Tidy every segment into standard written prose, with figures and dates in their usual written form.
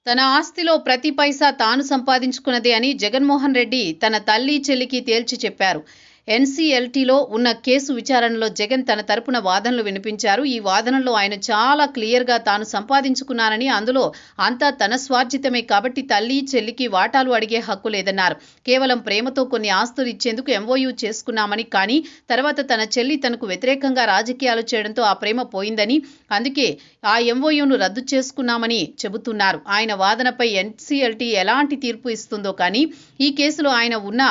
తన ఆస్తిలో ప్రతి పైసా తాను సంపాదించుకున్నదే అని జగన్మోహన్ రెడ్డి తన తల్లి చెల్లికి తేల్చి చెప్పారు. ఎన్సీఎల్టీలో ఉన్న కేసు విచారణలో జగన్ తన తరపున వాదనలు వినిపించారు. ఈ వాదనలో ఆయన చాలా క్లియర్గా తాను సంపాదించుకున్నానని, అందులో అంతా తన స్వార్జితమే కాబట్టి తల్లి చెల్లికి వాటాలు అడిగే హక్కు లేదన్నారు. కేవలం ప్రేమతో కొన్ని ఆస్తులు ఇచ్చేందుకు ఎంఓయూ చేసుకున్నామని, కానీ తర్వాత తన చెల్లి తనకు వ్యతిరేకంగా రాజకీయాలు చేయడంతో ఆ ప్రేమ పోయిందని, అందుకే ఆ ఎంఓయూను రద్దు చేసుకున్నామని చెబుతున్నారు. ఆయన వాదనపై ఎన్సీఎల్టీ ఎలాంటి తీర్పు ఇస్తుందో కానీ ఈ కేసులో ఆయన ఉన్న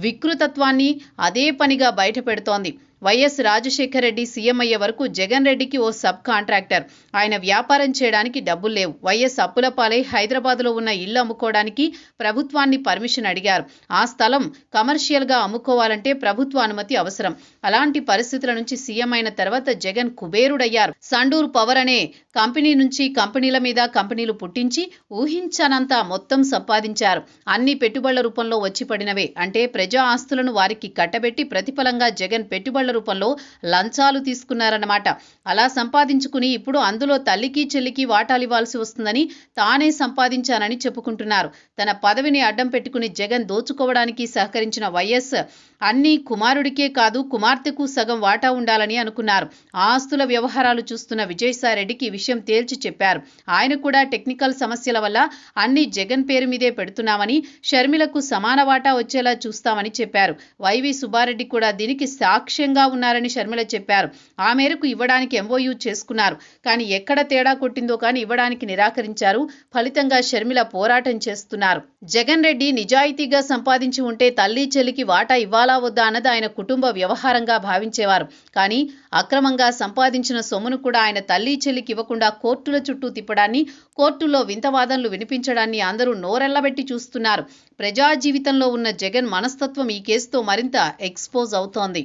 వికృతత్వాన్ని అదే పనిగా బయటపెడుతోంది. వైఎస్ రాజశేఖర రెడ్డి సీఎం అయ్యే వరకు జగన్ రెడ్డికి ఓ సబ్ కాంట్రాక్టర్. ఆయన వ్యాపారం చేయడానికి డబ్బులు లేవు. వైఎస్ అప్పుల పాలై హైదరాబాద్లో ఉన్న ఇల్లు అమ్ముకోవడానికి ప్రభుత్వాన్ని పర్మిషన్ అడిగారు. ఆ స్థలం కమర్షియల్గా అమ్ముకోవాలంటే ప్రభుత్వ అనుమతి అవసరం. అలాంటి పరిస్థితుల నుంచి సీఎం అయిన తర్వాత జగన్ కుబేరుడయ్యారు. సండూర్ పవర్ అనే కంపెనీ నుంచి కంపెనీల మీద కంపెనీలు పుట్టించి ఊహించనంత మొత్తం సంపాదించారు. అన్ని పెట్టుబడుల రూపంలో వచ్చి పడినవే. అంటే ప్రజా ఆస్తులను వారికి కట్టబెట్టి ప్రతిఫలంగా జగన్ పెట్టుబడుల రూపంలో లంచాలు తీసుకున్నారన్నమాట. అలా సంపాదించుకుని ఇప్పుడు అందులో తల్లికి చెల్లికి వాటాలు ఇవ్వాల్సి వస్తుందని తానే సంపాదించానని చెప్పుకుంటున్నారు. తన పదవిని అడ్డం పెట్టుకుని జగన్ దోచుకోవడానికి సహకరించిన వైఎస్ అన్ని కుమారుడికే కాదు కుమార్తెకు సగం వాటా ఉండాలని అనుకున్నారు. ఆస్తుల వ్యవహారాలు చూస్తున్న విజయసాయిరెడ్డికి ఈ విషయం తేల్చి చెప్పారు. ఆయన కూడా టెక్నికల్ సమస్యల వల్ల అన్ని జగన్ పేరు మీదే పెడుతున్నామని, షర్మిలకు సమాన వాటా వచ్చేలా చూస్తామని చెప్పారు. వైవి సుబ్బారెడ్డి కూడా దీనికి సాక్ష్యంగా ఉన్నారని షర్మిల చెప్పారు. ఆ మేరకు ఇవ్వడానికి ఎంఓయూ చేసుకున్నారు. కానీ ఎక్కడ తేడా కొట్టిందో కానీ ఇవ్వడానికి నిరాకరించారు. ఫలితంగా షర్మిల పోరాటం చేస్తున్నారు. జగన్ రెడ్డి నిజాయితీగా సంపాదించి ఉంటే తల్లి చెల్లికి వాటా ఇవ్వాలా వద్దా అన్నది ఆయన కుటుంబ వ్యవహారంగా భావించేవారు. కానీ అక్రమంగా సంపాదించిన సొమ్మును కూడా ఆయన తల్లి చెల్లికి ఇవ్వకుండా కోర్టుల చుట్టూ తిప్పడాన్ని, కోర్టుల్లో వింత వాదనలు వినిపించడాన్ని అందరూ నోరెళ్లబెట్టి చూస్తున్నారు. ప్రజా జీవితంలో ఉన్న జగన్ మనస్తత్వం ఈ కేసుతో మరింత ఎక్స్పోజ్ అవుతోంది.